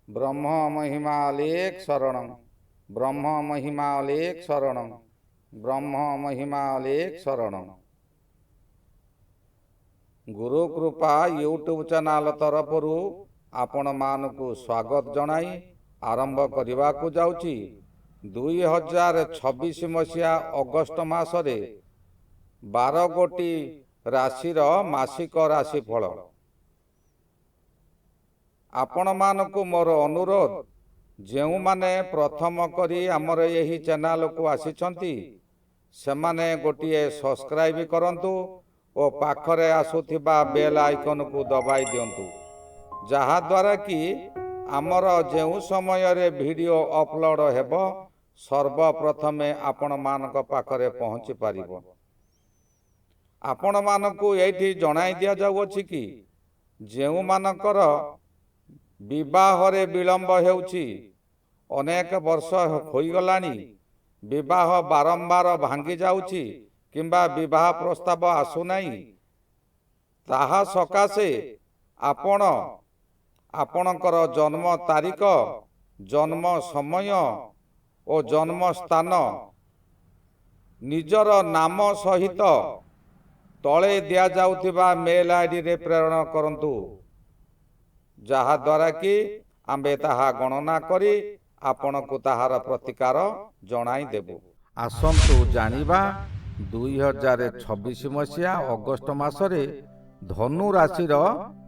ब्रह्म महिमालेख शरणं ब्रह्म महिमालेख शरणं ब्रह्म महिमालेख शरणं। गुरु कृपा यूट्यूब चैनल तरफरु आपण मानकु स्वागत जनाई आरंभ करने को जाउची। 2026 मसीहा अगस्ट मासरे 12 गोटी राशिर मासिक राशिफल। आपण मानकु मोर अनुरोध, जेउ माने प्रथम करी आमर यही चैनल को आसीचंती सेमाने गोटिए सब्सक्राइब करंतु और पाखरे आसुथिबा बेल आइकन को दबाई दियंतु, जहा द्वारा कि आमर जेउ समय रे वीडियो अपलोड हेबो सर्वप्रथमे आपण मानक पाखरे पहुँची पारिबो। आपण मानकु एठी जणाई दिया जाउछि कि जेउ मानकर विवाह रे विलंब हेउछि, अनेक वर्ष होइगलानी विवाह बारंबार भांगी जाउछि किंबा विवाह प्रस्ताव आसु नाही, ताहा सकाशे आपण आपणकर जन्म तारीख, जन्म समय और जन्म स्थान निजर नाम सहित तले दिया जाउथिबा मेल आईडी रे प्रेरण करंतु, जहा द्वारा कि आम्बे ताहा गणना करी आपण को ताहार प्रतिकार जणाई देबु। आसंतु जानिबा 2026 मसीहा अगस्ट मासरे धनु राशिर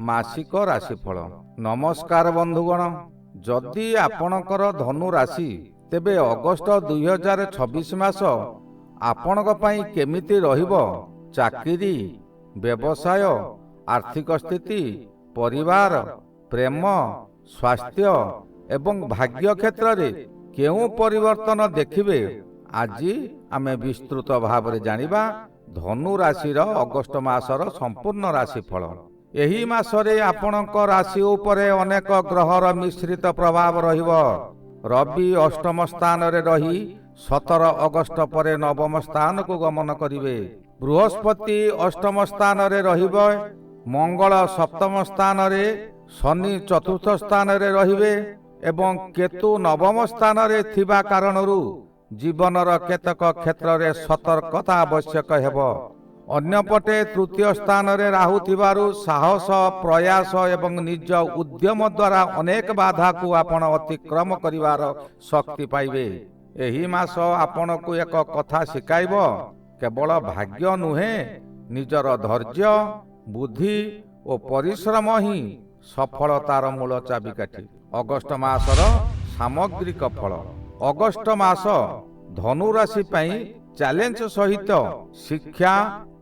मासिक राशिफल। नमस्कार बंधुगण, जदि आपणकर धनु राशि तेबे अगस्ट 2026 मास आपणक पई केमिति रहिबो? चाकरी, व्यवसाय, आर्थिक स्थिति, परिवार, प्रेम, स्वास्थ्य एवं भाग्य क्षेत्र रे केउ परिवर्तन देखिबे? आज आमे विस्तृत भाव रे जानिबा धनु राशिर अगस्ट मासर संपूर्ण राशिफल। एही मासरे आपणक राशि उपरे अनेक ग्रहर मिश्रित प्रभाव रहिबो। रवि अष्टम स्थान रे रही 17 अगस्ट पर नवम स्थान को गमन करिवे। बृहस्पति अष्टम स्थान रे रहिबो। मंगल सप्तम स्थान रे, शनि चतुर्थ स्थान रे रहिबे एवं केतु नवम स्थान रे थिबा कारणरू जीवनर केतक क्षेत्र रे सतर्कता आवश्यक हेबो। अन्यपटे तृतीय स्थान रे राहु थिबारु साहस, प्रयास एवं निज उद्यम द्वारा अनेक बाधा को आपण अतिक्रम करिवार शक्ति पाइबे। एही मास आपण को एक कथा शिखाइबो, केवल भाग्य नुहे, निजर धैर्य, बुद्धि और परिश्रम ही सफलतार मूल चाबिकाठी। अगस्ट मासर सामग्रिक फल। अगस्ट मास धनु राशि पई चैलेंज सहित शिक्षा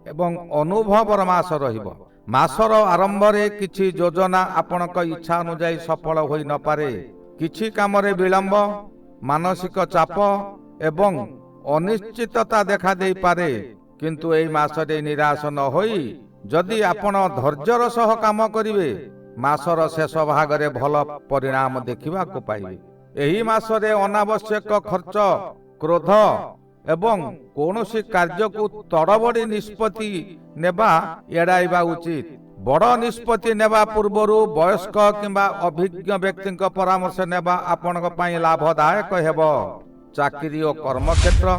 एवं अनुभवर मास रहिबो। मासर आरंभ रे किछि योजना आपणक इच्छा अनुसार सफल होई न पारे। किछि काम रे विलंब, मानसिक चाप एवं अनिश्चितता देखा दे पारे, किंतु एई मास रे निराश न होई जदि आपण धैर्यर सह काम करिवे, मासर शेष भाग रे भल परिणाम देखिबा को पाइबे। एही मास रे अनावश्यक खर्च, क्रोध एवं कौनसी कार्य को तड़बड़ी निष्पत्ति नेबा एड़ाइबा उचित। बड़ निष्पत्ति नेबा पूर्वरु वयस्क किंबा अभिज्ञ व्यक्ति परामर्श नेबा आपनक पई लाभदायक हेबो। चाकरी और कर्मक्षेत्र,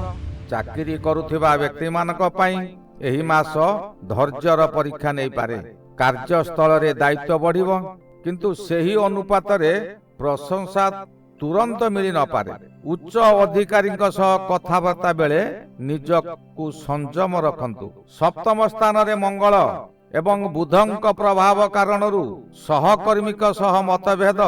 चाकरी करुथिबा व्यक्ति मानक पई एही मास धैर्यर परीक्षा नहीं पारे। कार्यस्थल रे दायित्व बढ़िबो, किंतु सेही अनुपात रे प्रशंसा तुरंत मिली न पारे। उच्च अधिकारी कथबार्ता बेले निजकु संयम रखंतु। सप्तम स्थान रे मंगल एवं बुधंक प्रभाव कारणरू सहकर्मिक सह मतभेद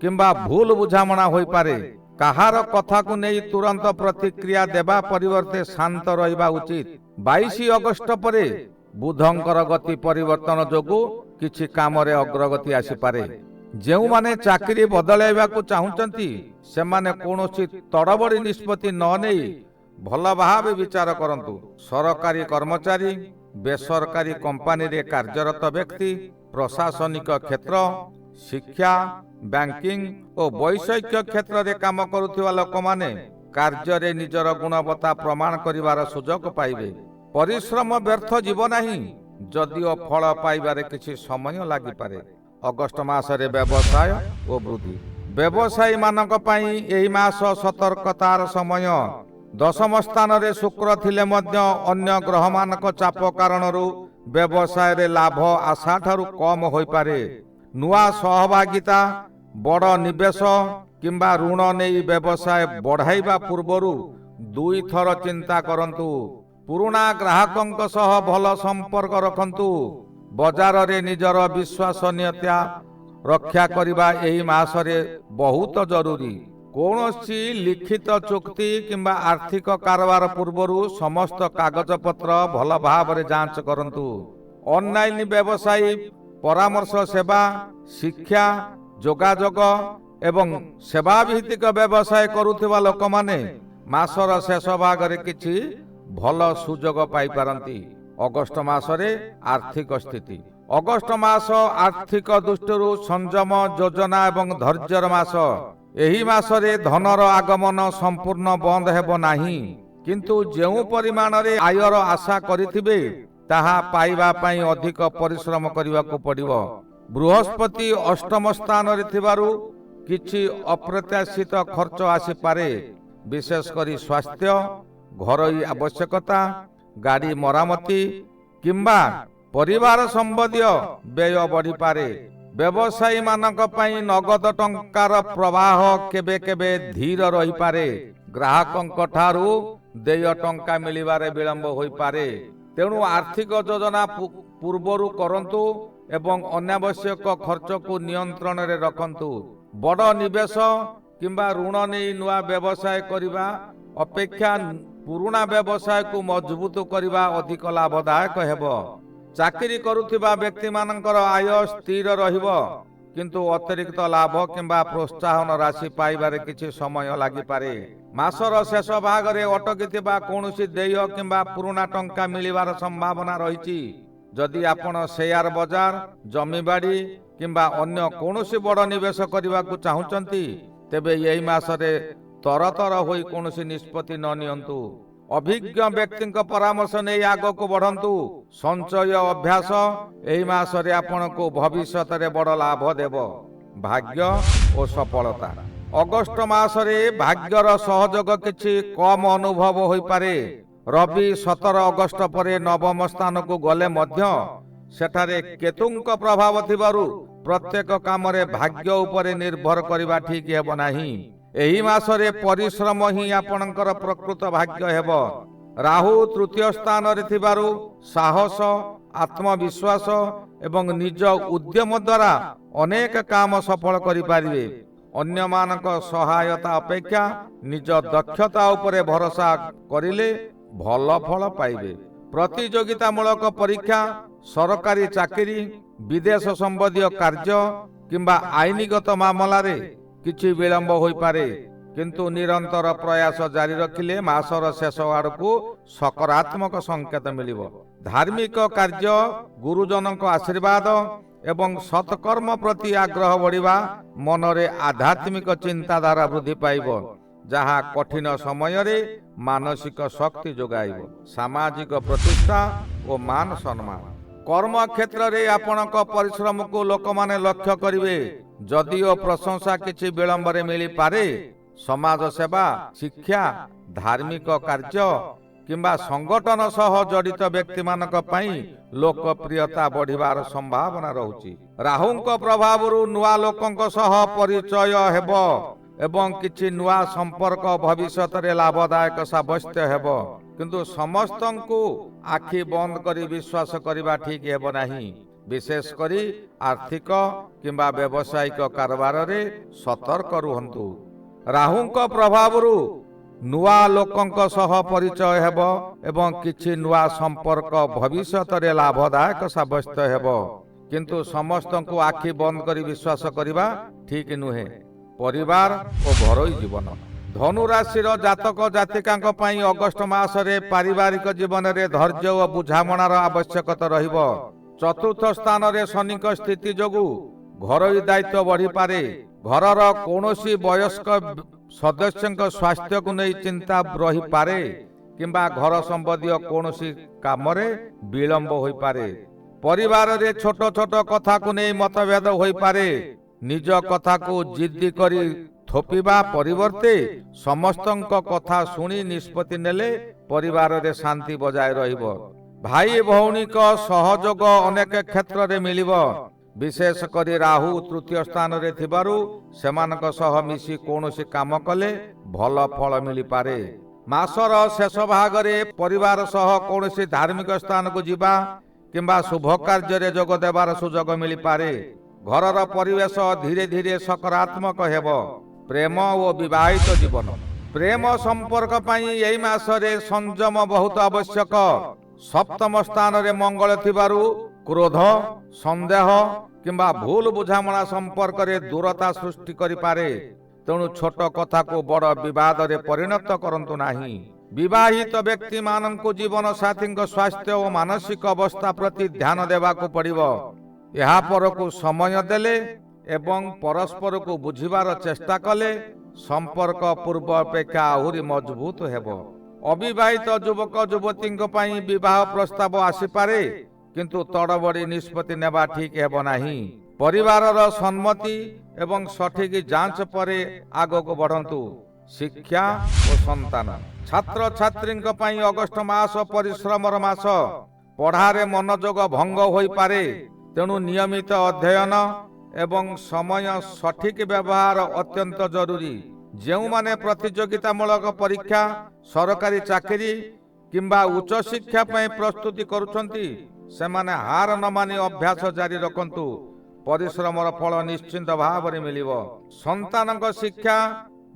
किंबा भूल बुझामणा होई पारे। कहार कथा को नहीं तुरंत प्रतिक्रिया देबा परिवर्ते शांत रहिबा उचित। 22 अगस्ट परे बुधंकर गति परिवर्तन जोगु किछि काम रे अग्रगति आसी पारे। जेउ माने चाकरी बदलाइबा को चाहुचंती सेमाने कोनोसी तड़बड़ी निष्पत्ति न नेई भल भावे विचार करंतु। सरकारी कर्मचारी, बेसरकारी कंपनी रे कार्यरत व्यक्ति, प्रशासनिक क्षेत्र, शिक्षा, बैंकिंग और वैषयिक क्षेत्र रे काम करुथिबा लोक माने कार्य रे निजर गुणवत्ता प्रमाण करिवार सुजोग पाइबे। परिश्रम व्यर्थ जीव नाही, जदिओ फल पाइबारे किछि समय लागि पारे। अगस्ट मासरे व्यवसाय और वृद्धि। ବ୍ୟବସାୟୀ ମାନଙ୍କ ପାଇଁ ଏହି ମାସ ସତର୍କତାର ସମୟ। ଦଶମ ସ୍ଥାନରେ ଶୁକ୍ର ଥିଲେ ମଧ୍ୟ ଅନ୍ୟ ଗ୍ରହମାନଙ୍କ ଚାପ କାରଣରୁ ବ୍ୟବସାୟରେ ଲାଭ ଆଶାଠାରୁ କମ ହୋଇପାରେ। ନୂଆ ସହଭାଗିତା, ବଡ଼ ନିବେଶ କିମ୍ବା ଋଣ ନେଇ ବ୍ୟବସାୟ ବଢ଼ାଇବା ପୂର୍ବରୁ ଦୁଇଥର ଚିନ୍ତା କରନ୍ତୁ। ପୁରୁଣା ଗ୍ରାହକଙ୍କ ସହ ଭଲ ସମ୍ପର୍କ ରଖନ୍ତୁ। ବଜାରରେ ନିଜର ବିଶ୍ୱସନୀୟତା ରକ୍ଷା କରିବା ଏହି ମାସରେ ବହୁତ ଜରୁରୀ। କୌଣସି ଲିଖିତ ଚୁକ୍ତି କିମ୍ବା ଆର୍ଥିକ କାରବାର ପୂର୍ବରୁ ସମସ୍ତ କାଗଜପତ୍ର ଭଲ ଭାବରେ ଯାଞ୍ଚ କରନ୍ତୁ। ଅନଲାଇନ୍ ବ୍ୟବସାୟୀ, ପରାମର୍ଶ ସେବା, ଶିକ୍ଷା, ଯୋଗାଯୋଗ ଏବଂ ସେବା ଭିତ୍ତିକ ବ୍ୟବସାୟ କରୁଥିବା ଲୋକମାନେ ମାସର ଶେଷ ଭାଗରେ କିଛି ଭଲ ସୁଯୋଗ ପାଇପାରନ୍ତି। ଅଗଷ୍ଟ ମାସରେ ଆର୍ଥିକ ସ୍ଥିତି। ଅଗଷ୍ଟ ମାସ ଆର୍ଥିକ ଦୃଷ୍ଟିରୁ ସଂଯମ, ଯୋଜନା ଏବଂ ଧୈର୍ଯ୍ୟର ମାସ। ଏହି ମାସରେ ଧନର ଆଗମନ ସମ୍ପୂର୍ଣ୍ଣ ବନ୍ଦ ହେବ ନାହିଁ, କିନ୍ତୁ ଯେଉଁ ପରିମାଣରେ ଆୟର ଆଶା କରିଥିବେ ତାହା ପାଇବା ପାଇଁ ଅଧିକ ପରିଶ୍ରମ କରିବାକୁ ପଡ଼ିବ। ବୃହସ୍ପତି ଅଷ୍ଟମ ସ୍ଥାନରେ ଥିବାରୁ କିଛି ଅପ୍ରତ୍ୟାଶିତ ଖର୍ଚ୍ଚ ଆସିପାରେ। ବିଶେଷ କରି ସ୍ୱାସ୍ଥ୍ୟ, ଘରୋଇ ଆବଶ୍ୟକତା, ଗାଡ଼ି ମରାମତି କିମ୍ବା ପରିବାର ସମ୍ବନ୍ଧୀୟ ବ୍ୟୟ ବଢ଼ିପାରେ। ବ୍ୟବସାୟୀମାନଙ୍କ ପାଇଁ ନଗଦ ଟଙ୍କାର ପ୍ରବାହ କେବେ କେବେ ଧୀର ରହିପାରେ। ଗ୍ରାହକଙ୍କ ଠାରୁ ଦେୟ ଟଙ୍କା ମିଳିବାରେ ବିଳମ୍ବ ହୋଇପାରେ। ତେଣୁ ଆର୍ଥିକ ଯୋଜନା ପୂର୍ବରୁ କରନ୍ତୁ ଏବଂ ଅନାବଶ୍ୟକ ଖର୍ଚ୍ଚକୁ ନିୟନ୍ତ୍ରଣରେ ରଖନ୍ତୁ। ବଡ଼ ନିବେଶ କିମ୍ବା ଋଣ ନେଇ ନୂଆ ବ୍ୟବସାୟ କରିବା ଅପେକ୍ଷା ପୁରୁଣା ବ୍ୟବସାୟକୁ ମଜବୁତ କରିବା ଅଧିକ ଲାଭଦାୟକ ହେବ। ଚାକିରି କରୁଥିବା ବ୍ୟକ୍ତିମାନଙ୍କର ଆୟ ସ୍ଥିର ରହିବ, କିନ୍ତୁ ଅତିରିକ୍ତ ଲାଭ କିମ୍ବା ପ୍ରୋତ୍ସାହନ ରାଶି ପାଇବାରେ କିଛି ସମୟ ଲାଗିପାରେ। ମାସର ଶେଷ ଭାଗରେ ଅଟକିଥିବା କୌଣସି ଦେୟ କିମ୍ବା ପୁରୁଣା ଟଙ୍କା ମିଳିବାର ସମ୍ଭାବନା ରହିଛି। ଯଦି ଆପଣ ସେୟାର ବଜାର, ଜମିବାଡ଼ି କିମ୍ବା ଅନ୍ୟ କୌଣସି ବଡ଼ ନିବେଶ କରିବାକୁ ଚାହୁଁଛନ୍ତି, ତେବେ ଏହି ମାସରେ ତରତର ହୋଇ କୌଣସି ନିଷ୍ପତ୍ତି ନ ନିଅନ୍ତୁ। ଅଭିଜ୍ଞ ବ୍ୟକ୍ତିଙ୍କ ପରାମର୍ଶ ନେଇ ଆଗକୁ ବଢ଼ନ୍ତୁ। ସଞ୍ଚୟ ଅଭ୍ୟାସ ଏହି ମାସରେ ଆପଣଙ୍କୁ ଭବିଷ୍ୟତରେ ବଡ଼ ଲାଭ ଦେବ। ଭାଗ୍ୟ ଓ ସଫଳତା। ଅଗଷ୍ଟ ମାସରେ ଭାଗ୍ୟର ସହଯୋଗ କିଛି କମ ଅନୁଭବ ହୋଇପାରେ। ରବି 17 ଅଗଷ୍ଟ ପରେ ନବମ ସ୍ଥାନକୁ ଗଲେ ମଧ୍ୟ ସେଠାରେ କେତୁଙ୍କ ପ୍ରଭାବ ଥିବାରୁ ପ୍ରତ୍ୟେକ କାମରେ ଭାଗ୍ୟ ଉପରେ ନିର୍ଭର କରିବା ଠିକ୍ ହେବ ନାହିଁ। ଏହି ମାସରେ ପରିଶ୍ରମ ହିଁ ଆପଣଙ୍କର ପ୍ରକୃତ ଭାଗ୍ୟ ହେବ। ରାହୁ ତୃତୀୟ ସ୍ଥାନରେ ଥିବାରୁ ସାହସ, ଆତ୍ମବିଶ୍ୱାସ ଏବଂ ନିଜ ଉଦ୍ୟମ ଦ୍ୱାରା ଅନେକ କାମ ସଫଳ କରିପାରିବେ। ଅନ୍ୟମାନଙ୍କ ସହାୟତା ଅପେକ୍ଷା ନିଜ ଦକ୍ଷତା ଉପରେ ଭରସା କରିଲେ ଭଲ ଫଳ ପାଇବେ। ପ୍ରତିଯୋଗିତାମୂଳକ ପରୀକ୍ଷା, ସରକାରୀ ଚାକିରି, ବିଦେଶ ସମ୍ବନ୍ଧୀୟ କାର୍ଯ୍ୟ କିମ୍ବା ଆଇନଗତ ମାମଲାରେ କିଛି ବିଳମ୍ବ ହୋଇପାରେ, କିନ୍ତୁ ନିରନ୍ତର ପ୍ରୟାସ ଜାରି ରଖିଲେ ମାସର ଶେଷ ଆଡ଼କୁ ସକାରାତ୍ମକ ସଂକେତ ମିଳିବ। ଧାର୍ମିକ କାର୍ଯ୍ୟ, ଗୁରୁଜନଙ୍କ ଆଶୀର୍ବାଦ ଏବଂ ସତ୍କର୍ମ ପ୍ରତି ଆଗ୍ରହ ବଢ଼ିବା ମନରେ ଆଧ୍ୟାତ୍ମିକ ଚିନ୍ତାଧାରା ବୃଦ୍ଧି ପାଇବ, ଯାହା କଠିନ ସମୟରେ ମାନସିକ ଶକ୍ତି ଯୋଗାଇବ। ସାମାଜିକ ପ୍ରତିଷ୍ଠା ଓ ମାନ ସମ୍ମାନ। କର୍ମକ୍ଷେତ୍ରରେ ଆପଣଙ୍କ ପରିଶ୍ରମକୁ ଲୋକମାନେ ଲକ୍ଷ୍ୟ କରିବେ। ଯଦିଓ ପ୍ରଶଂସା କିଛି ବିଳମ୍ବରେ ମିଳିପାରେ, ସମାଜ ସେବା, ଶିକ୍ଷା, ଧାର୍ମିକ କାର୍ଯ୍ୟ କିମ୍ବା ସଂଗଠନ ସହ ଜଡ଼ିତ ବ୍ୟକ୍ତିମାନଙ୍କ ପାଇଁ ଲୋକପ୍ରିୟତା ବଢ଼ିବାର ସମ୍ଭାବନା ରହୁଛି। ରାହୁଙ୍କ ପ୍ରଭାବରୁ ନୂଆ ଲୋକଙ୍କ ସହ ପରିଚୟ ହେବ ଏବଂ କିଛି ନୂଆ ସମ୍ପର୍କ ଭବିଷ୍ୟତରେ ଲାଭଦାୟକ ସାବ୍ୟସ୍ତ ହେବ, କିନ୍ତୁ ସମସ୍ତଙ୍କୁ ଆଖି ବନ୍ଦ କରି ବିଶ୍ୱାସ କରିବା ଠିକ୍ ହେବ ନାହିଁ। ବିଶେଷ କରି ଆର୍ଥିକ କିମ୍ବା ବ୍ୟବସାୟିକ କାରବାରରେ ସତର୍କ ରୁହନ୍ତୁ। ରାହୁଙ୍କ ପ୍ରଭାବରୁ ନୂଆ ଲୋକଙ୍କ ସହ ପରିଚୟ ହେବ ଏବଂ କିଛି ନୂଆ ସମ୍ପର୍କ ଭବିଷ୍ୟତରେ ଲାଭଦାୟକ ସାବ୍ୟସ୍ତ ହେବ, କିନ୍ତୁ ସମସ୍ତଙ୍କୁ ଆଖି ବନ୍ଦ କରି ବିଶ୍ୱାସ କରିବା ଠିକ୍ ନୁହେଁ। ପରିବାର ଓ ଘରୋଇ ଜୀବନ। ଧନୁ ରାଶିର ଜାତକ ଜାତିକାଙ୍କ ପାଇଁ ଅଗଷ୍ଟ ମାସରେ ପାରିବାରିକ ଜୀବନରେ ଧୈର୍ଯ୍ୟ ଓ ବୁଝାମଣାର ଆବଶ୍ୟକତା ରହିବ। ଚତୁର୍ଥ ସ୍ଥାନରେ ଶନିଙ୍କ ସ୍ଥିତି ଯୋଗୁଁ ଘରୋଇ ଦାୟିତ୍ୱ ବଢ଼ିପାରେ। ଘରର କୌଣସି ବୟସ୍କ ସଦସ୍ୟଙ୍କ ସ୍ୱାସ୍ଥ୍ୟକୁ ନେଇ ଚିନ୍ତା ରହିପାରେ କିମ୍ବା ଘର ସମ୍ବନ୍ଧୀୟ କୌଣସି କାମରେ ବିଳମ୍ବ ହୋଇପାରେ। ପରିବାରରେ ଛୋଟ ଛୋଟ କଥାକୁ ନେଇ ମତଭେଦ ହୋଇପାରେ। ନିଜ କଥାକୁ ଜିଦ୍ଦି କରି ଥୋପିବା ପରିବର୍ତ୍ତେ ସମସ୍ତଙ୍କ କଥା ଶୁଣି ନିଷ୍ପତ୍ତି ନେଲେ ପରିବାରରେ ଶାନ୍ତି ବଜାୟ ରହିବ। ଭାଇ ଭଉଣୀଙ୍କ ସହଯୋଗ ଅନେକ କ୍ଷେତ୍ରରେ ମିଳିବ। ବିଶେଷ କରି ରାହୁ ତୃତୀୟ ସ୍ଥାନରେ ଥିବାରୁ ସେମାନଙ୍କ ସହ ମିଶି କୌଣସି କାମ କଲେ ଭଲ ଫଳ ମିଳିପାରେ। ମାସର ଶେଷ ଭାଗରେ ପରିବାର ସହ କୌଣସି ଧାର୍ମିକ ସ୍ଥାନକୁ ଯିବା କିମ୍ବା ଶୁଭ କାର୍ଯ୍ୟରେ ଯୋଗ ଦେବାର ସୁଯୋଗ ମିଳିପାରେ। ଘରର ପରିବେଶ ଧୀରେ ଧୀରେ ସକାରାତ୍ମକ ହେବ। ପ୍ରେମ ଓ ବିବାହିତ ଜୀବନ। ପ୍ରେମ ସମ୍ପର୍କ ପାଇଁ ଏହି ମାସରେ ସଂଯମ ବହୁତ ଆବଶ୍ୟକ। ସପ୍ତମ ସ୍ଥାନରେ ମଙ୍ଗଳ ଥିବାରୁ କ୍ରୋଧ, ସନ୍ଦେହ କିମ୍ବା ଭୁଲ ବୁଝାମଣା ସମ୍ପର୍କରେ ଦୂରତା ସୃଷ୍ଟି କରିପାରେ। ତେଣୁ ଛୋଟ କଥାକୁ ବଡ଼ ବିବାଦରେ ପରିଣତ କରନ୍ତୁ ନାହିଁ। ବିବାହିତ ବ୍ୟକ୍ତିମାନଙ୍କୁ ଜୀବନ ସାଥୀଙ୍କ ସ୍ୱାସ୍ଥ୍ୟ ଓ ମାନସିକ ଅବସ୍ଥା ପ୍ରତି ଧ୍ୟାନ ଦେବାକୁ ପଡ଼ିବ। ଏହା ପରକୁ ସମୟ ଦେଲେ ଏବଂ ପରସ୍ପରକୁ ବୁଝିବାର ଚେଷ୍ଟା କଲେ ସମ୍ପର୍କ ପୂର୍ବ ଅପେକ୍ଷା ଆହୁରି ମଜବୁତ ହେବ। ଅବିବାହିତ ଯୁବକ ଯୁବତୀଙ୍କ ପାଇଁ ବିବାହ ପ୍ରସ୍ତାବ ଆସିପାରେ, କିନ୍ତୁ ତଡ଼ବଡ଼ି ନିଷ୍ପତ୍ତି ନେବା ଠିକ୍ ହେବ ନାହିଁ। ପରିବାରର ସମ୍ମତି ଏବଂ ସଠିକ ଯାଞ୍ଚ ପରେ ଆଗକୁ ବଢ଼ନ୍ତୁ। ଶିକ୍ଷା ଓ ସନ୍ତାନ। ଛାତ୍ରଛାତ୍ରୀଙ୍କ ପାଇଁ ଅଗଷ୍ଟ ମାସ ପରିଶ୍ରମର ମାସ। ପଢ଼ାରେ ମନୋଯୋଗ ଭଙ୍ଗ ହୋଇପାରେ, ତେଣୁ ନିୟମିତ ଅଧ୍ୟୟନ ଏବଂ ସମୟ ସଠିକ ବ୍ୟବହାର ଅତ୍ୟନ୍ତ ଜରୁରୀ। ଯେଉଁମାନେ ପ୍ରତିଯୋଗିତାମୂଳକ ପରୀକ୍ଷା, ସରକାରୀ ଚାକିରି କିମ୍ବା ଉଚ୍ଚଶିକ୍ଷା ପାଇଁ ପ୍ରସ୍ତୁତି କରୁଛନ୍ତି ସେମାନେ ହାର ନ ମାନି ଅଭ୍ୟାସ ଜାରି ରଖନ୍ତୁ। ପରିଶ୍ରମର ଫଳ ନିଶ୍ଚିନ୍ତ ଭାବରେ ମିଳିବ। ସନ୍ତାନଙ୍କ ଶିକ୍ଷା,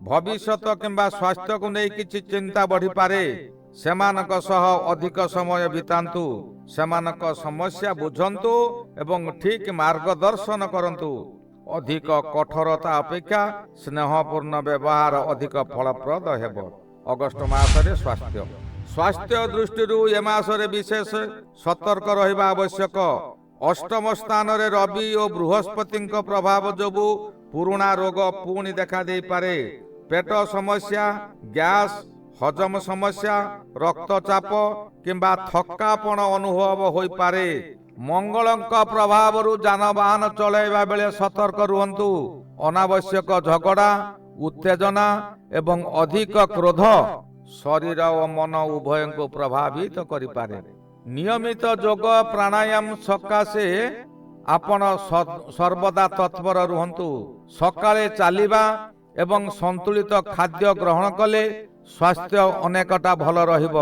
ଭବିଷ୍ୟତ କିମ୍ବା ସ୍ୱାସ୍ଥ୍ୟକୁ ନେଇ କିଛି ଚିନ୍ତା ବଢ଼ିପାରେ। ସେମାନଙ୍କ ସହ ଅଧିକ ସମୟ ବିତାନ୍ତୁ। ସେମାନଙ୍କ ସମସ୍ୟା ବୁଝନ୍ତୁ ଏବଂ ଠିକ୍ ମାର୍ଗଦର୍ଶନ କରନ୍ତୁ। ଅଧିକ କଠୋରତା ଅପେକ୍ଷା ସ୍ନେହପୂର୍ଣ୍ଣ ବ୍ୟବହାର ଅଧିକ ଫଳପ୍ରଦ ହେବ। ଅଗଷ୍ଟ ମାସରେ ସ୍ୱାସ୍ଥ୍ୟ ଦୃଷ୍ଟିରୁ ଏ ମାସରେ ବିଶେଷ ସତର୍କ ରହିବା ଆବଶ୍ୟକ। ଅଷ୍ଟମ ସ୍ଥାନରେ ରବି ଓ ବୃହସ୍ପତିଙ୍କ ପ୍ରଭାବ ଯୋଗୁଁ ପୁରୁଣା ରୋଗ ପୁଣି ଦେଖା ଦେଇପାରେ। ପେଟ ସମସ୍ୟା, ଗ୍ୟାସ୍, ହଜମ ସମସ୍ୟା, ରକ୍ତଚାପ କିମ୍ବା ଥକାପଣ ଅନୁଭବ ହୋଇପାରେ। ମଙ୍ଗଳଙ୍କ ପ୍ରଭାବରୁ ଯାନବାହନ ଚଳାଇବା ବେଳେ ସତର୍କ ରୁହନ୍ତୁ। ଅନାବଶ୍ୟକ ଝଗଡ଼ା, ଉତ୍ତେଜନା ଏବଂ ଅଧିକ କ୍ରୋଧ ଶରୀର ଓ ମନ ଉଭୟଙ୍କୁ ପ୍ରଭାବିତ କରିପାରେ। ନିୟମିତ ଯୋଗ ପ୍ରାଣାୟାମ ସକାଶେ ଆପଣ ସର୍ବଦା ତତ୍ପର ରୁହନ୍ତୁ। ସକାଳେ ଚାଲିବା ଏବଂ ସନ୍ତୁଳିତ ଖାଦ୍ୟ ଗ୍ରହଣ କଲେ ସ୍ୱାସ୍ଥ୍ୟ ଅନେକଟା ଭଲ ରହିବ।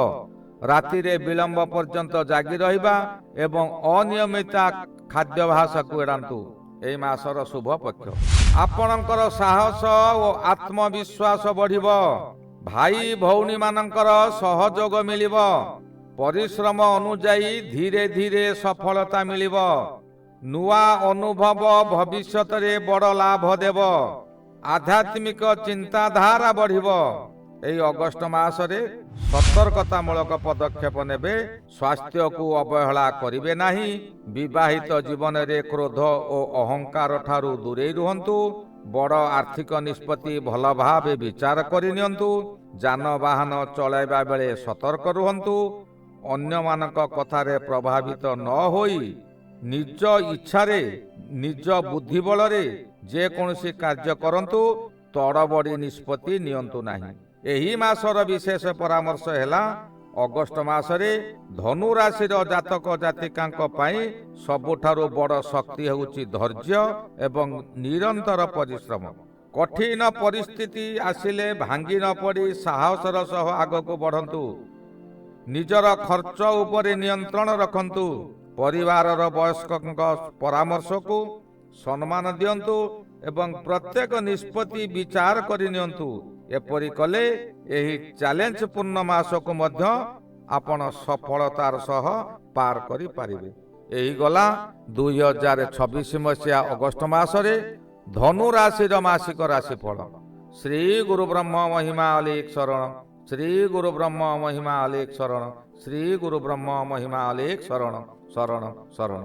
ରାତିରେ ବିଳମ୍ବ ପର୍ଯ୍ୟନ୍ତ ଜାଗି ରହିବା ଏବଂ ଅନିୟମିତ ଖାଦ୍ୟାଭ୍ୟାସକୁ ଏଡ଼ାନ୍ତୁ। ଏହି ମାସର ଶୁଭ ପକ୍ଷ। ଆପଣଙ୍କର ସାହସ ଓ ଆତ୍ମବିଶ୍ୱାସ ବଢ଼ିବ। ଭାଇ ଭଉଣୀମାନଙ୍କର ସହଯୋଗ ମିଳିବ। ପରିଶ୍ରମ ଅନୁଯାୟୀ ଧୀରେ ଧୀରେ ସଫଳତା ମିଳିବ। ନୂଆ ଅନୁଭବ ଭବିଷ୍ୟତରେ ବଡ଼ ଲାଭ ଦେବ। ଆଧ୍ୟାତ୍ମିକ ଚିନ୍ତାଧାରା ବଢ଼ିବ। ଏହି ଅଗଷ୍ଟ ମାସରେ ସତର୍କତାମୂଳକ ପଦକ୍ଷେପ ନେବେ। ସ୍ୱାସ୍ଥ୍ୟକୁ ଅବହେଳା କରିବେ ନାହିଁ। ବିବାହିତ ଜୀବନରେ କ୍ରୋଧ ଓ ଅହଙ୍କାର ଠାରୁ ଦୂରେଇ ରୁହନ୍ତୁ। ବଡ଼ ଆର୍ଥିକ ନିଷ୍ପତ୍ତି ଭଲ ଭାବେ ବିଚାର କରିନିଅନ୍ତୁ। ଯାନବାହନ ଚଳାଇବା ବେଳେ ସତର୍କ ରୁହନ୍ତୁ। ଅନ୍ୟମାନଙ୍କ କଥାରେ ପ୍ରଭାବିତ ନ ହୋଇ ନିଜ ଇଚ୍ଛାରେ, ନିଜ ବୁଦ୍ଧି ବଳରେ ଯେକୌଣସି କାର୍ଯ୍ୟ କରନ୍ତୁ। ତଡ଼ବଡ଼ି ନିଷ୍ପତ୍ତି ନିଅନ୍ତୁ ନାହିଁ। ଏହି ମାସର ବିଶେଷ ପରାମର୍ଶ ହେଲା, ଅଗଷ୍ଟ ମାସରେ ଧନୁ ରାଶିର ଜାତକ ଜାତିକାଙ୍କ ପାଇଁ ସବୁଠାରୁ ବଡ଼ ଶକ୍ତି ହେଉଛି ଧୈର୍ଯ୍ୟ ଏବଂ ନିରନ୍ତର ପରିଶ୍ରମ। କଠିନ ପରିସ୍ଥିତି ଆସିଲେ ଭାଙ୍ଗି ନ ପଡ଼ି ସାହସର ସହ ଆଗକୁ ବଢ଼ନ୍ତୁ। ନିଜର ଖର୍ଚ୍ଚ ଉପରେ ନିୟନ୍ତ୍ରଣ ରଖନ୍ତୁ। ପରିବାରର ବୟସ୍କଙ୍କ ପରାମର୍ଶକୁ ସମ୍ମାନ ଦିଅନ୍ତୁ ଏବଂ ପ୍ରତ୍ୟେକ ନିଷ୍ପତ୍ତି ବିଚାର କରି ନିଅନ୍ତୁ। ଏପରି କଲେ ଏହି ଚ୍ୟାଲେଞ୍ଜପୂର୍ଣ୍ଣ ମାସକୁ ମଧ୍ୟ ଆପଣ ସଫଳତାର ସହ ପାର କରିପାରିବେ। ଏହି ଗଲା 2026 ମସିହା ଅଗଷ୍ଟ ମାସରେ ଧନୁ ରାଶିର ମାସିକ ରାଶିଫଳ। ଶ୍ରୀ ଗୁରୁ ବ୍ରହ୍ମ ମହିମା ଅଲେଖ ଶରଣ। ଶ୍ରୀ ଗୁରୁ ବ୍ରହ୍ମ ମହିମା ଅଲେଖ ଶରଣ। ଶ୍ରୀ ଗୁରୁ ବ୍ରହ୍ମ ମହିମା ଅଲେଖ ଶରଣ ଶରଣ ଶରଣ।